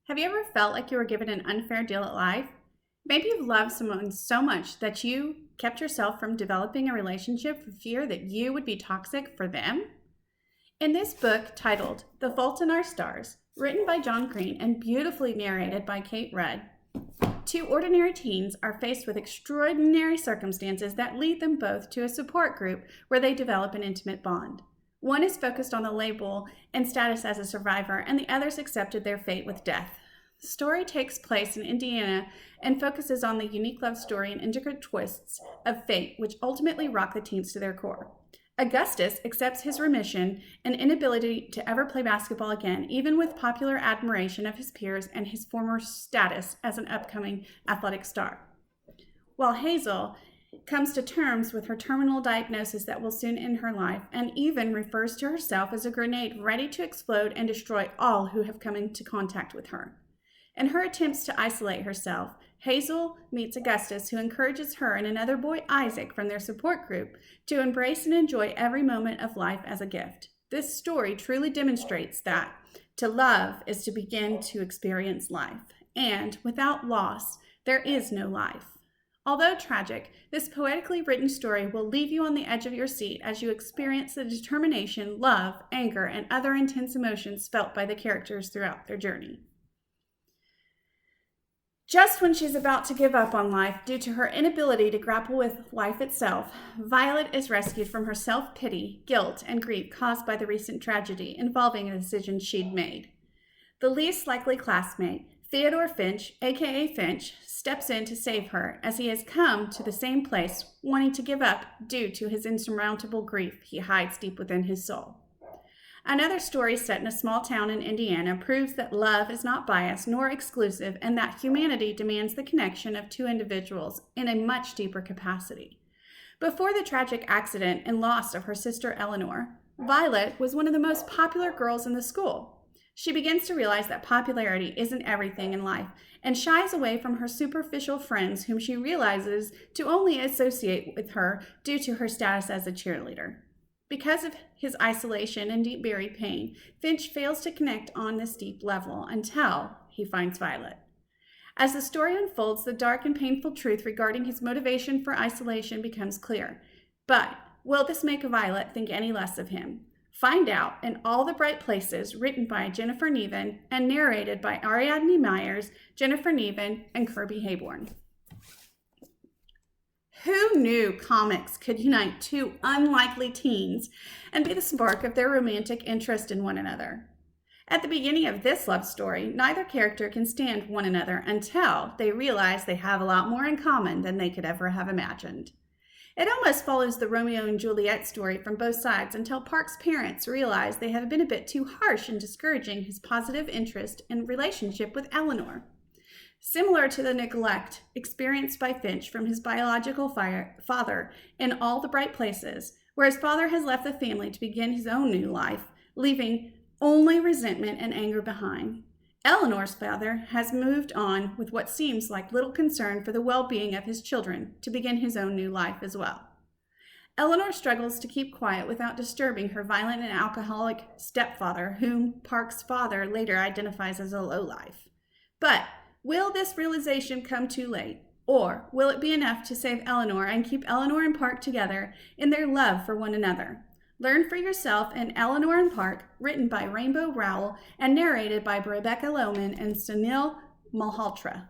Have you ever felt like you were given an unfair deal at life? Maybe you've loved someone so much that you kept yourself from developing a relationship for fear that you would be toxic for them. In this book titled The Fault in Our Stars, written by John Green and beautifully narrated by Kate Rudd, two ordinary teens are faced with extraordinary circumstances that lead them both to a support group where they develop an intimate bond. One is focused on the label and status as a survivor, and the others accepted their fate with death. The story takes place in Indiana and focuses on the unique love story and intricate twists of fate, which ultimately rock the teens to their core. Augustus accepts his remission and inability to ever play basketball again, even with popular admiration of his peers and his former status as an upcoming athletic star. While Hazel comes to terms with her terminal diagnosis that will soon end her life, and even refers to herself as a grenade ready to explode and destroy all who have come into contact with her. In her attempts to isolate herself, Hazel meets Augustus, who encourages her and another boy, Isaac, from their support group to embrace and enjoy every moment of life as a gift. This story truly demonstrates that to love is to begin to experience life, and without loss, there is no life. Although tragic, this poetically written story will leave you on the edge of your seat as you experience the determination, love, anger, and other intense emotions felt by the characters throughout their journey. Just when she's about to give up on life due to her inability to grapple with life itself, Violet is rescued from her self-pity, guilt, and grief caused by the recent tragedy involving a decision she'd made. The least likely classmate, Theodore Finch, aka Finch, steps in to save her as he has come to the same place wanting to give up due to his insurmountable grief he hides deep within his soul. Another story set in a small town in Indiana proves that love is not biased nor exclusive, and that humanity demands the connection of two individuals in a much deeper capacity. Before the tragic accident and loss of her sister Eleanor, Violet was one of the most popular girls in the school. She begins to realize that popularity isn't everything in life and shies away from her superficial friends, whom she realizes to only associate with her due to her status as a cheerleader. Because of his isolation and deep buried pain, Finch fails to connect on this deep level until he finds Violet. As the story unfolds, the dark and painful truth regarding his motivation for isolation becomes clear. But will this make Violet think any less of him? Find out in All the Bright Places, written by Jennifer Neven and narrated by Ariadne Myers, Jennifer Neven, and Kirby Hayborn. Who knew comics could unite two unlikely teens and be the spark of their romantic interest in one another? At the beginning of this love story, neither character can stand one another until they realize they have a lot more in common than they could ever have imagined. It almost follows the Romeo and Juliet story from both sides until Park's parents realize they have been a bit too harsh in discouraging his positive interest and relationship with Eleanor. Similar to the neglect experienced by Finch from his biological father in All the Bright Places, where his father has left the family to begin his own new life, leaving only resentment and anger behind. Eleanor's father has moved on with what seems like little concern for the well-being of his children to begin his own new life as well. Eleanor struggles to keep quiet without disturbing her violent and alcoholic stepfather, whom Park's father later identifies as a lowlife. But will this realization come too late? Or will it be enough to save Eleanor and keep Eleanor and Park together in their love for one another? Learn for yourself in Eleanor and Park, written by Rainbow Rowell and narrated by Rebecca Lohman and Sunil Malhotra.